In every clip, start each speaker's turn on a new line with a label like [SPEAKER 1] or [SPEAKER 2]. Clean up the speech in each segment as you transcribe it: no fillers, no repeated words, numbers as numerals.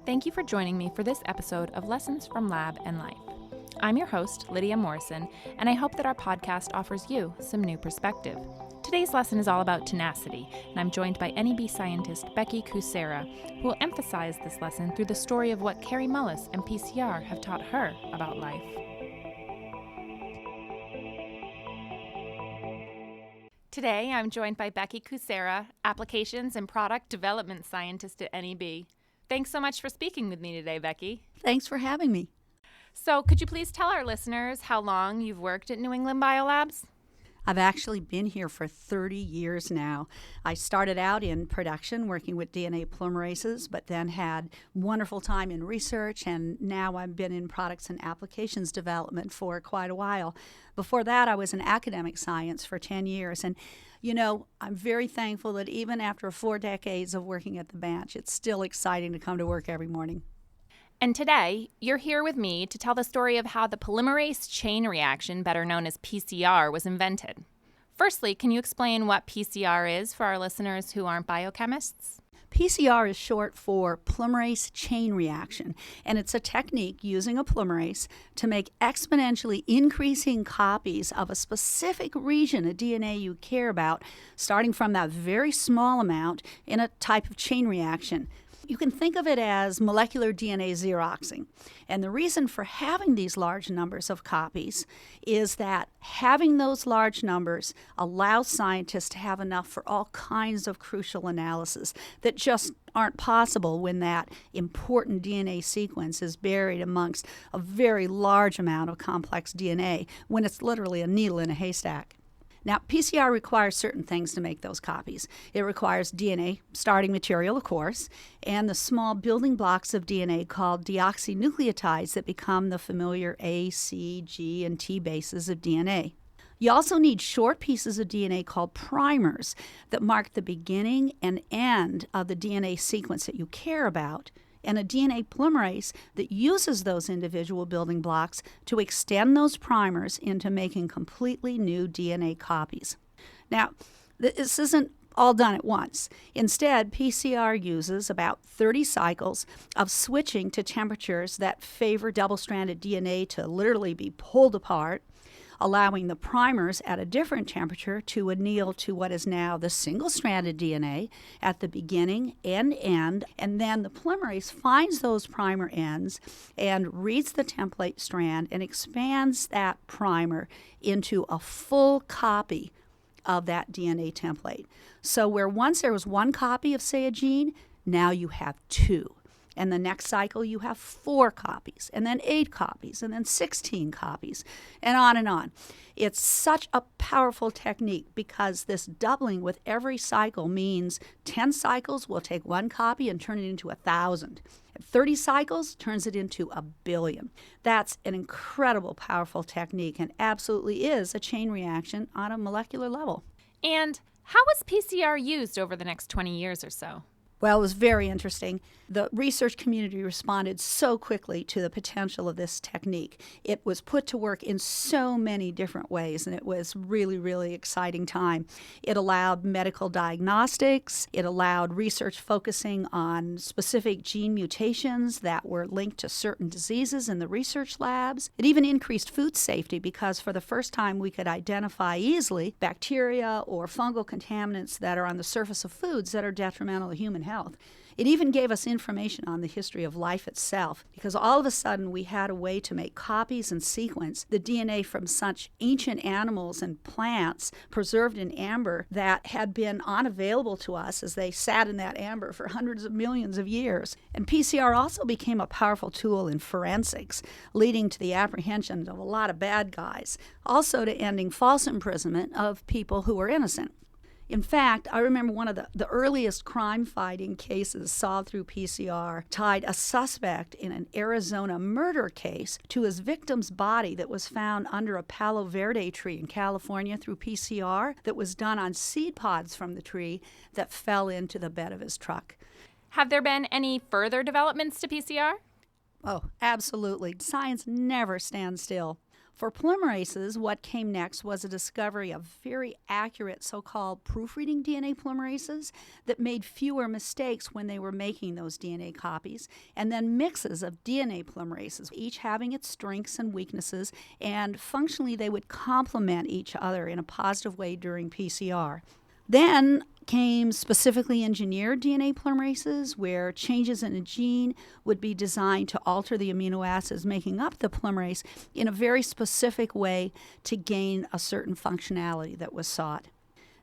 [SPEAKER 1] Thank you for joining me for this episode of Lessons from Lab and Life. I'm your host, Lydia Morrison, and I hope that our podcast offers you some new perspective. Today's lesson is all about tenacity, and I'm joined by NEB scientist Becky Kucera, who will emphasize this lesson through the story of what Kary Mullis and PCR have taught her about life. Today, I'm joined by Becky Kucera, Applications and Product Development Scientist at NEB. Thanks so much for speaking with me today, Becky.
[SPEAKER 2] Thanks for having me.
[SPEAKER 1] So, could you please tell our listeners how long you've worked at New England Biolabs?
[SPEAKER 2] I've actually been here for 30 years now. I started out in production working with DNA polymerases, but then had wonderful time in research, and now I've been in products and applications development for quite a while. Before that, I was in academic science for 10 years, and I'm very thankful that even after 4 decades of working at the bench, it's still exciting to come to work every morning.
[SPEAKER 1] And today, you're here with me to tell the story of how the polymerase chain reaction, better known as PCR, was invented. Firstly, can you explain what PCR is for our listeners who aren't biochemists?
[SPEAKER 2] PCR is short for polymerase chain reaction, and it's a technique using a polymerase to make exponentially increasing copies of a specific region of DNA you care about, starting from that very small amount in a type of chain reaction. You can think of it as molecular DNA xeroxing. And the reason for having these large numbers of copies is that having those large numbers allows scientists to have enough for all kinds of crucial analysis that just aren't possible when that important DNA sequence is buried amongst a very large amount of complex DNA, when it's literally a needle in a haystack. Now, PCR requires certain things to make those copies. It requires DNA, starting material, of course, and the small building blocks of DNA called deoxynucleotides that become the familiar A, C, G, and T bases of DNA. You also need short pieces of DNA called primers that mark the beginning and end of the DNA sequence that you care about, and a DNA polymerase that uses those individual building blocks to extend those primers into making completely new DNA copies. Now, this isn't all done at once. Instead, PCR uses about 30 cycles of switching to temperatures that favor double-stranded DNA to literally be pulled apart, allowing the primers at a different temperature to anneal to what is now the single-stranded DNA at the beginning and end, and then the polymerase finds those primer ends and reads the template strand and expands that primer into a full copy of that DNA template. So where once there was 1 copy of, say, a gene, now you have 2. And the next cycle, you have 4 copies, and then 8 copies, and then 16 copies, and on and on. It's such a powerful technique because this doubling with every cycle means 10 cycles will take 1 copy and turn it into 1,000. 30 cycles turns it into 1 billion. That's an incredible, powerful technique and absolutely is a chain reaction on a molecular level.
[SPEAKER 1] And how was PCR used over the next 20 years or so?
[SPEAKER 2] Well, it was very interesting. The research community responded so quickly to the potential of this technique. It was put to work in so many different ways, and it was really, really exciting time. It allowed medical diagnostics. It allowed research focusing on specific gene mutations that were linked to certain diseases in the research labs. It even increased food safety because for the first time we could identify easily bacteria or fungal contaminants that are on the surface of foods that are detrimental to human health. It even gave us information on the history of life itself, because all of a sudden we had a way to make copies and sequence the DNA from such ancient animals and plants preserved in amber that had been unavailable to us as they sat in that amber for hundreds of millions of years. And PCR also became a powerful tool in forensics, leading to the apprehension of a lot of bad guys, also to ending false imprisonment of people who were innocent. In fact, I remember one of the earliest crime-fighting cases solved through PCR tied a suspect in an Arizona murder case to his victim's body that was found under a Palo Verde tree in California through PCR that was done on seed pods from the tree that fell into the bed of his truck.
[SPEAKER 1] Have there been any further developments to PCR?
[SPEAKER 2] Oh, absolutely. Science never stands still. For polymerases, what came next was a discovery of very accurate so-called proofreading DNA polymerases that made fewer mistakes when they were making those DNA copies, and then mixes of DNA polymerases, each having its strengths and weaknesses, and functionally they would complement each other in a positive way during PCR. Then came specifically engineered DNA polymerases, where changes in a gene would be designed to alter the amino acids making up the polymerase in a very specific way to gain a certain functionality that was sought.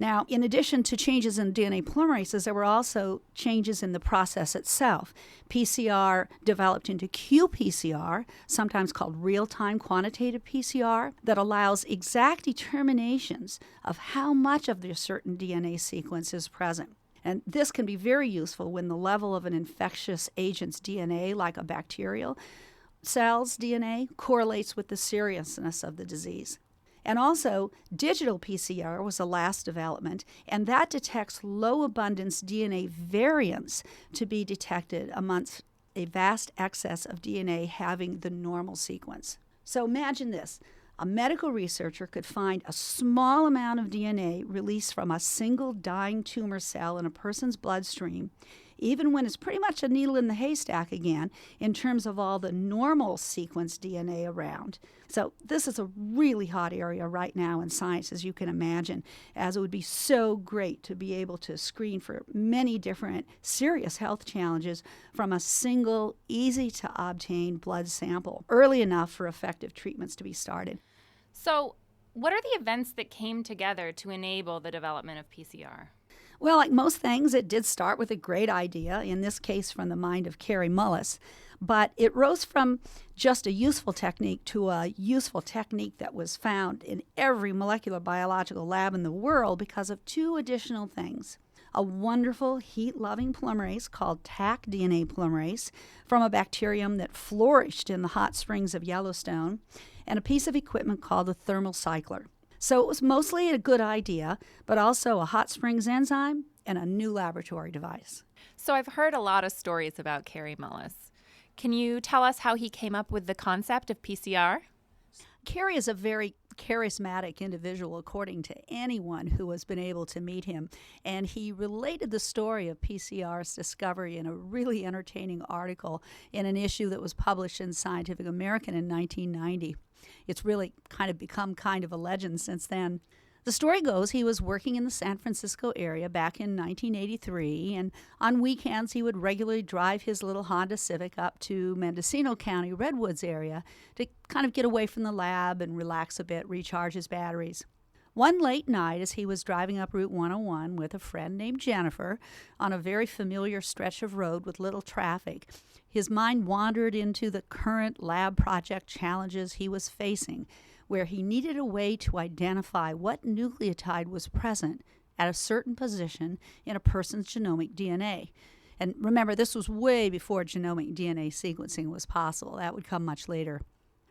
[SPEAKER 2] Now, in addition to changes in DNA polymerases, there were also changes in the process itself. PCR developed into qPCR, sometimes called real-time quantitative PCR, that allows exact determinations of how much of the certain DNA sequence is present. And this can be very useful when the level of an infectious agent's DNA, like a bacterial cell's DNA, correlates with the seriousness of the disease. And also, digital PCR was the last development, and that detects low abundance DNA variants to be detected amongst a vast excess of DNA having the normal sequence. So imagine this. A medical researcher could find a small amount of DNA released from a single dying tumor cell in a person's bloodstream, even when it's pretty much a needle in the haystack again in terms of all the normal sequence DNA around. So this is a really hot area right now in science, as you can imagine, as it would be so great to be able to screen for many different serious health challenges from a single, easy-to-obtain blood sample, early enough for effective treatments to be started.
[SPEAKER 1] So what are the events that came together to enable the development of PCR?
[SPEAKER 2] Well, like most things, it did start with a great idea, in this case from the mind of Kary Mullis, but it rose from just a useful technique to a useful technique that was found in every molecular biological lab in the world because of two additional things. A wonderful heat-loving polymerase called Tack DNA polymerase from a bacterium that flourished in the hot springs of Yellowstone, and a piece of equipment called a thermal cycler. So it was mostly a good idea, but also a hot springs enzyme and a new laboratory device.
[SPEAKER 1] So I've heard a lot of stories about Kary Mullis. Can you tell us how he came up with the concept of PCR?
[SPEAKER 2] Kary is a very charismatic individual, according to anyone who has been able to meet him, and he related the story of PCR's discovery in a really entertaining article in an issue that was published in Scientific American in 1990. It's really kind of become kind of a legend since then. The story goes he was working in the San Francisco area back in 1983, and on weekends he would regularly drive his little Honda Civic up to Mendocino County, Redwoods area to kind of get away from the lab and relax a bit, recharge his batteries. One late night, as he was driving up Route 101 with a friend named Jennifer on a very familiar stretch of road with little traffic, his mind wandered into the current lab project challenges he was facing, where he needed a way to identify what nucleotide was present at a certain position in a person's genomic DNA. And remember, this was way before genomic DNA sequencing was possible. That would come much later.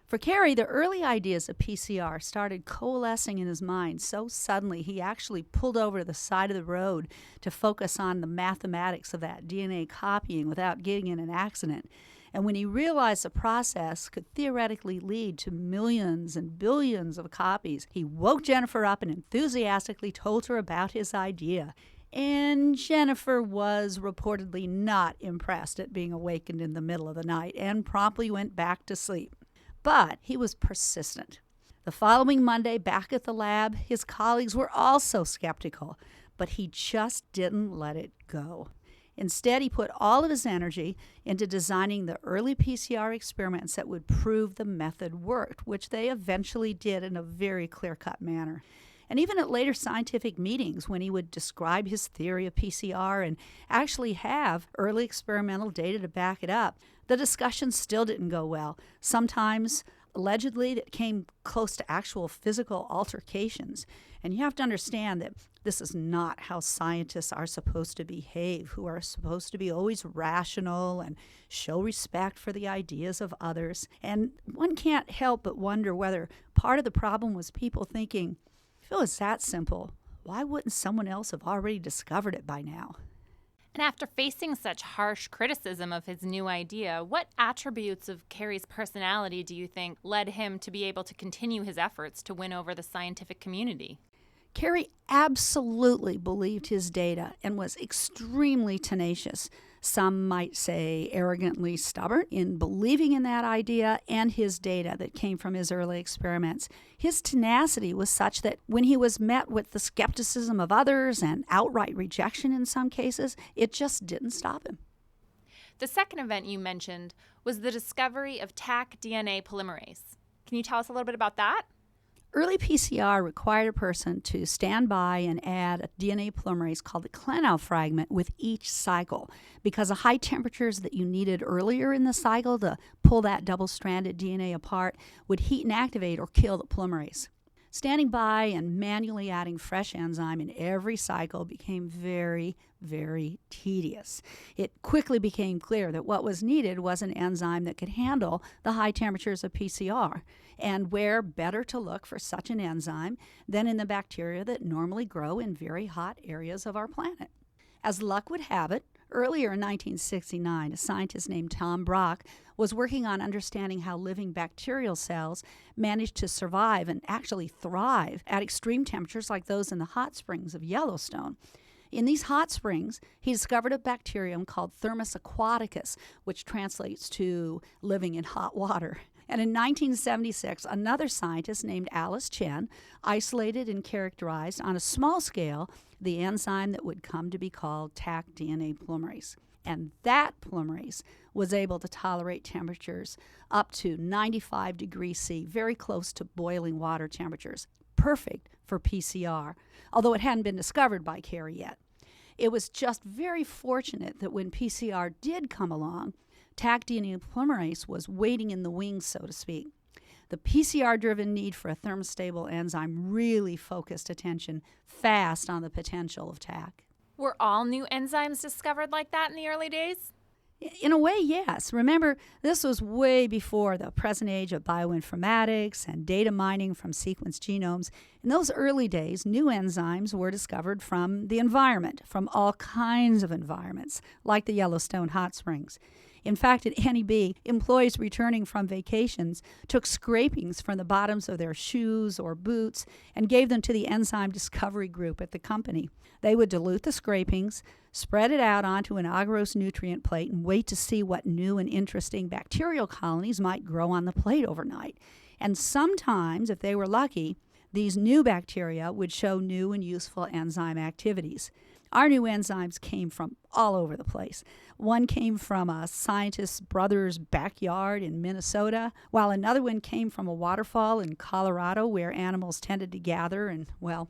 [SPEAKER 2] For Kary, the early ideas of PCR started coalescing in his mind so suddenly he actually pulled over to the side of the road to focus on the mathematics of that DNA copying without getting in an accident. And when he realized the process could theoretically lead to millions and billions of copies, he woke Jennifer up and enthusiastically told her about his idea. And Jennifer was reportedly not impressed at being awakened in the middle of the night and promptly went back to sleep. But he was persistent. The following Monday, back at the lab, his colleagues were also skeptical, but he just didn't let it go. Instead, he put all of his energy into designing the early PCR experiments that would prove the method worked, which they eventually did in a very clear-cut manner. And even at later scientific meetings, when he would describe his theory of PCR and actually have early experimental data to back it up, the discussion still didn't go well. Sometimes, allegedly, it came close to actual physical altercations. And you have to understand that this is not how scientists are supposed to behave, who are supposed to be always rational and show respect for the ideas of others. And one can't help but wonder whether part of the problem was people thinking, if it was that simple, why wouldn't someone else have already discovered it by now?
[SPEAKER 1] And after facing such harsh criticism of his new idea, what attributes of Kary's personality do you think led him to be able to continue his efforts to win over the scientific community?
[SPEAKER 2] Kary absolutely believed his data and was extremely tenacious. Some might say arrogantly stubborn in believing in that idea and his data that came from his early experiments. His tenacity was such that when he was met with the skepticism of others and outright rejection in some cases, it just didn't stop him.
[SPEAKER 1] The second event you mentioned was the discovery of Tack DNA polymerase. Can you tell us a little bit about that?
[SPEAKER 2] Early PCR required a person to stand by and add a DNA polymerase called the Klenau fragment with each cycle because the high temperatures that you needed earlier in the cycle to pull that double-stranded DNA apart would heat and activate or kill the polymerase. Standing by and manually adding fresh enzyme in every cycle became very, very tedious. It quickly became clear that what was needed was an enzyme that could handle the high temperatures of PCR. And where better to look for such an enzyme than in the bacteria that normally grow in very hot areas of our planet. As luck would have it, earlier in 1969, a scientist named Tom Brock was working on understanding how living bacterial cells managed to survive and actually thrive at extreme temperatures like those in the hot springs of Yellowstone. In these hot springs, he discovered a bacterium called Thermus aquaticus, which translates to living in hot water. And in 1976, another scientist named Alice Chen isolated and characterized on a small scale the enzyme that would come to be called Tack DNA polymerase. And that polymerase was able to tolerate temperatures up to 95 degrees C, very close to boiling water temperatures, perfect for PCR, although it hadn't been discovered by Kary yet. It was just very fortunate that when PCR did come along, Tack DNA polymerase was waiting in the wings, so to speak. The PCR-driven need for a thermostable enzyme really focused attention fast on the potential of Tack.
[SPEAKER 1] Were all new enzymes discovered like that in the early days?
[SPEAKER 2] In a way, yes. Remember, this was way before the present age of bioinformatics and data mining from sequenced genomes. In those early days, new enzymes were discovered from the environment, from all kinds of environments, like the Yellowstone hot springs. In fact, at NEB, employees returning from vacations took scrapings from the bottoms of their shoes or boots and gave them to the enzyme discovery group at the company. They would dilute the scrapings, spread it out onto an agarose nutrient plate, and wait to see what new and interesting bacterial colonies might grow on the plate overnight. And sometimes, if they were lucky, these new bacteria would show new and useful enzyme activities. Our new enzymes came from all over the place. One came from a scientist's brother's backyard in Minnesota, while another one came from a waterfall in Colorado where animals tended to gather and, well,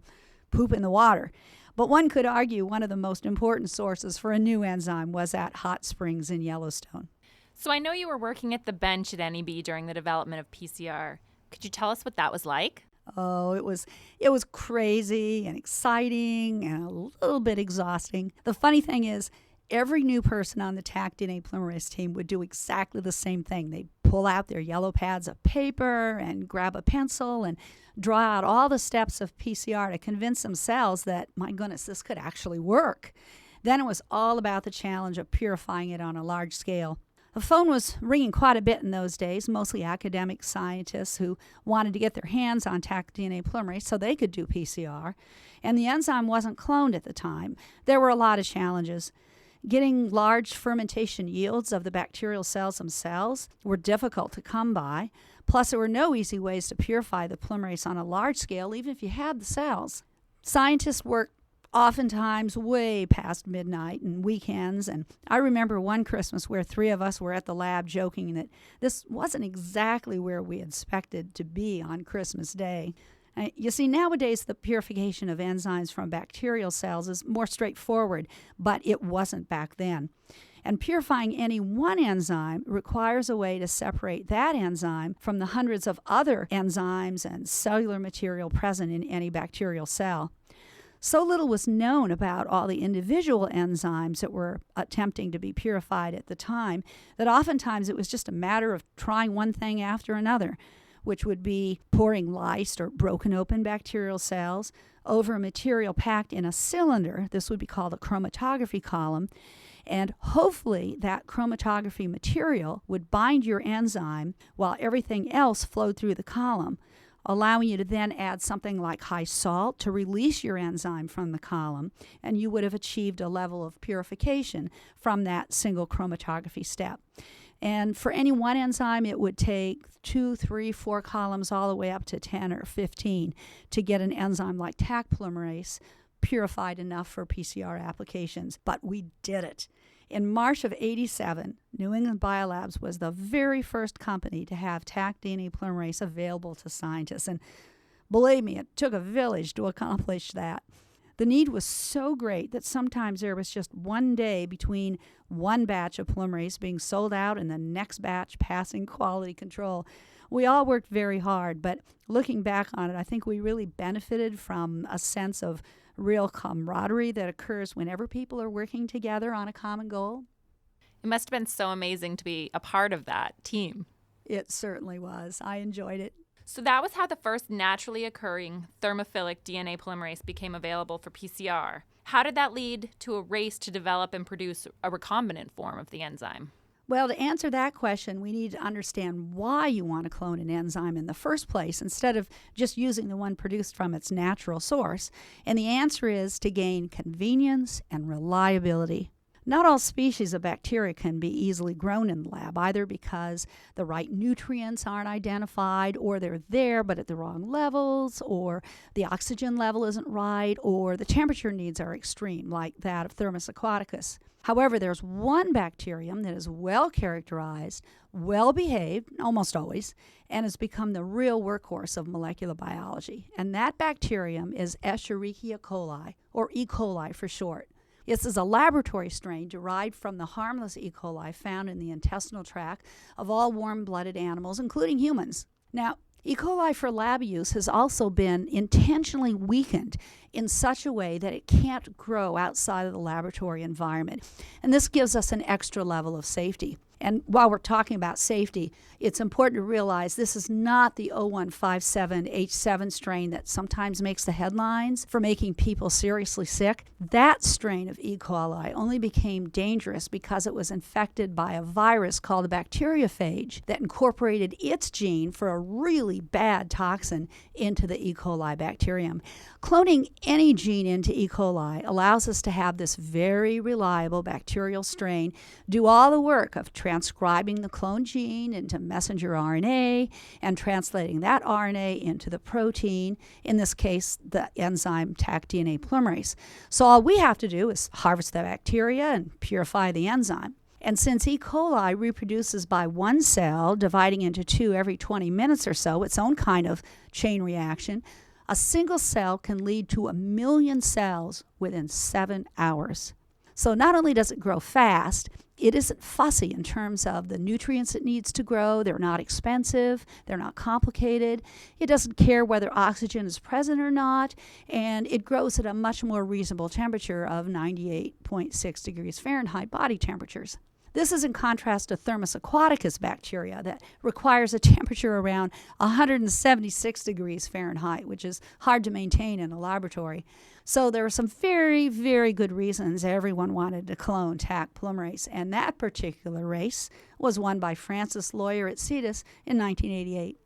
[SPEAKER 2] poop in the water. But one could argue one of the most important sources for a new enzyme was at hot springs in Yellowstone.
[SPEAKER 1] So I know you were working at the bench at NEB during the development of PCR. Could you tell us what that was like?
[SPEAKER 2] Oh, it was crazy and exciting and a little bit exhausting. The funny thing is, every new person on the Tack DNA polymerase team would do exactly the same thing. They'd pull out their yellow pads of paper and grab a pencil and draw out all the steps of PCR to convince themselves that, my goodness, this could actually work. Then it was all about the challenge of purifying it on a large scale. The phone was ringing quite a bit in those days, mostly academic scientists who wanted to get their hands on Tack DNA polymerase so they could do PCR. And the enzyme wasn't cloned at the time. There were a lot of challenges. Getting large fermentation yields of the bacterial cells themselves were difficult to come by. Plus, there were no easy ways to purify the polymerase on a large scale, even if you had the cells. Scientists worked oftentimes way past midnight and weekends. And I remember one Christmas where 3 of us were at the lab joking that this wasn't exactly where we expected to be on Christmas Day. You see, nowadays the purification of enzymes from bacterial cells is more straightforward, but it wasn't back then. And purifying any one enzyme requires a way to separate that enzyme from the hundreds of other enzymes and cellular material present in any bacterial cell. So little was known about all the individual enzymes that were attempting to be purified at the time that oftentimes it was just a matter of trying one thing after another. which would be pouring lysed or broken open bacterial cells over a material packed in a cylinder. This would be called a chromatography column. And hopefully that chromatography material would bind your enzyme while everything else flowed through the column, allowing you to then add something like high salt to release your enzyme from the column, and you would have achieved a level of purification from that single chromatography step. And for any one enzyme, it would take 2, 3, 4 columns all the way up to 10 or 15 to get an enzyme like Tack polymerase purified enough for PCR applications. But we did it. In March of '87, New England Biolabs was the very first company to have Tack DNA polymerase available to scientists. And believe me, it took a village to accomplish that. The need was so great that sometimes there was just one day between one batch of polymerase being sold out and the next batch passing quality control. We all worked very hard, but looking back on it, I think we really benefited from a sense of real camaraderie that occurs whenever people are working together on a common goal.
[SPEAKER 1] It must have been so amazing to be a part of that team.
[SPEAKER 2] It certainly was. I enjoyed it.
[SPEAKER 1] So that was how the first naturally occurring thermophilic DNA polymerase became available for PCR. How did that lead to a race to develop and produce a recombinant form of the enzyme?
[SPEAKER 2] Well, to answer that question, we need to understand why you want to clone an enzyme in the first place instead of just using the one produced from its natural source. And the answer is to gain convenience and reliability. Not all species of bacteria can be easily grown in the lab, either because the right nutrients aren't identified, or they're there but at the wrong levels, or the oxygen level isn't right, or the temperature needs are extreme, like that of Thermus aquaticus. However, there's one bacterium that is well characterized, well behaved, almost always, and has become the real workhorse of molecular biology. And that bacterium is Escherichia coli, or E. coli for short. This is a laboratory strain derived from the harmless E. coli found in the intestinal tract of all warm-blooded animals, including humans. Now, E. coli for lab use has also been intentionally weakened in such a way that it can't grow outside of the laboratory environment. And this gives us an extra level of safety. And while we're talking about safety, it's important to realize this is not the 0157H7 strain that sometimes makes the headlines for making people seriously sick. That strain of E. coli only became dangerous because it was infected by a virus called a bacteriophage that incorporated its gene for a really bad toxin into the E. coli bacterium. Cloning any gene into E. coli allows us to have this very reliable bacterial strain do all the work of transcribing the cloned gene into messenger RNA and translating that RNA into the protein, in this case, the enzyme Tack DNA polymerase. So all we have to do is harvest the bacteria and purify the enzyme. And since E. coli reproduces by one cell, dividing into two every 20 minutes or so, its own kind of chain reaction, a single cell can lead to 1 million cells within 7 hours. So not only does it grow fast, it isn't fussy in terms of the nutrients it needs to grow. They're not expensive. They're not complicated. It doesn't care whether oxygen is present or not, and it grows at a much more reasonable temperature of 98.6 degrees Fahrenheit body temperatures. This is in contrast to Thermus aquaticus bacteria that requires a temperature around 176 degrees Fahrenheit, which is hard to maintain in a laboratory. So there are some very, very good reasons everyone wanted to clone Tack polymerase, and that particular race was won by Francis Lawyer at CETUS in 1988.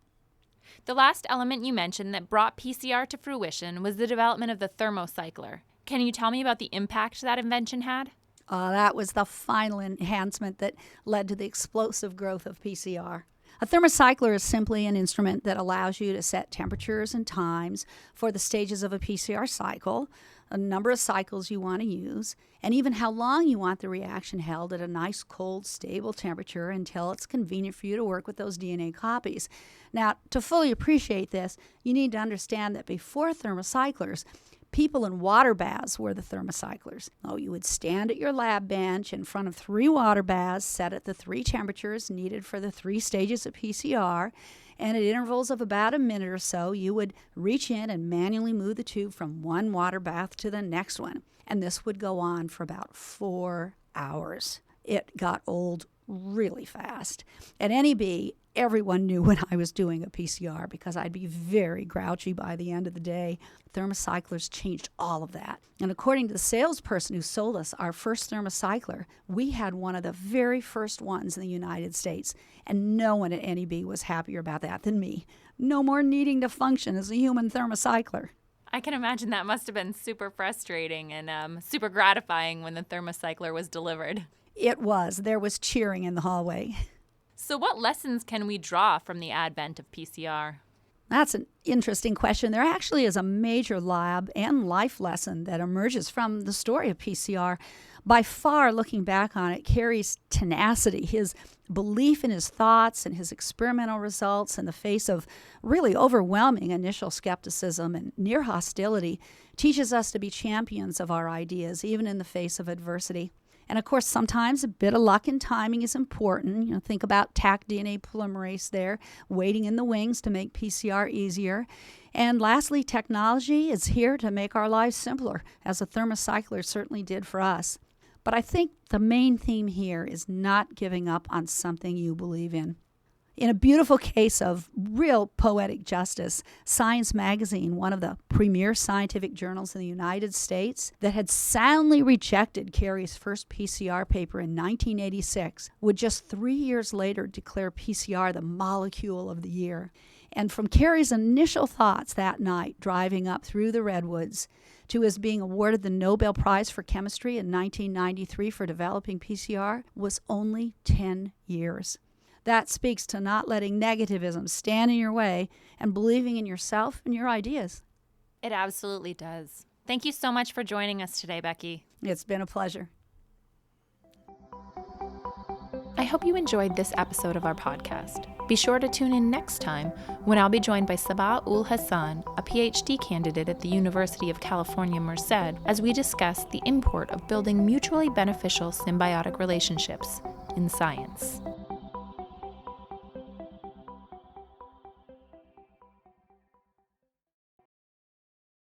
[SPEAKER 1] The last element you mentioned that brought PCR to fruition was the development of the thermocycler. Can you tell me about the impact that invention had?
[SPEAKER 2] That was the final enhancement that led to the explosive growth of PCR. A thermocycler is simply an instrument that allows you to set temperatures and times for the stages of a PCR cycle, a number of cycles you want to use, and even how long you want the reaction held at a nice, cold, stable temperature until it's convenient for you to work with those DNA copies. Now, to fully appreciate this, you need to understand that before thermocyclers, people in water baths were the thermocyclers. You would stand at your lab bench in front of 3 water baths set at the 3 temperatures needed for the 3 stages of PCR, and at intervals of about a minute or so, you would reach in and manually move the tube from one water bath to the next one. And this would go on for about 4 hours. It got old really fast. At NEB, everyone knew when I was doing a PCR because I'd be very grouchy by the end of the day. Thermocyclers changed all of that. And according to the salesperson who sold us our first thermocycler, we had one of the very first ones in the United States. And no one at NEB was happier about that than me. No more needing to function as a human thermocycler.
[SPEAKER 1] I can imagine that must have been super frustrating and super gratifying when the thermocycler was delivered.
[SPEAKER 2] It was. There was cheering in the hallway.
[SPEAKER 1] So what lessons can we draw from the advent of PCR?
[SPEAKER 2] That's an interesting question. There actually is a major lab and life lesson that emerges from the story of PCR. By far, looking back on it, Kary's tenacity, his belief in his thoughts and his experimental results in the face of really overwhelming initial skepticism and near hostility, teaches us to be champions of our ideas, even in the face of adversity. And of course, sometimes a bit of luck and timing is important. Think about Tack DNA polymerase there, waiting in the wings to make PCR easier. And lastly, technology is here to make our lives simpler, as a thermocycler certainly did for us. But I think the main theme here is not giving up on something you believe in. In a beautiful case of real poetic justice, Science magazine, one of the premier scientific journals in the United States, that had soundly rejected Kary's first PCR paper in 1986, would just 3 years later declare PCR the molecule of the year. And from Kary's initial thoughts that night, driving up through the redwoods, to his being awarded the Nobel Prize for Chemistry in 1993 for developing PCR, was only 10 years. That speaks to not letting negativism stand in your way and believing in yourself and your ideas.
[SPEAKER 1] It absolutely does. Thank you so much for joining us today, Becky.
[SPEAKER 2] It's been a pleasure.
[SPEAKER 1] I hope you enjoyed this episode of our podcast. Be sure to tune in next time when I'll be joined by Sabah Ul Hassan, a PhD candidate at the University of California, Merced, as we discuss the import of building mutually beneficial symbiotic relationships in science.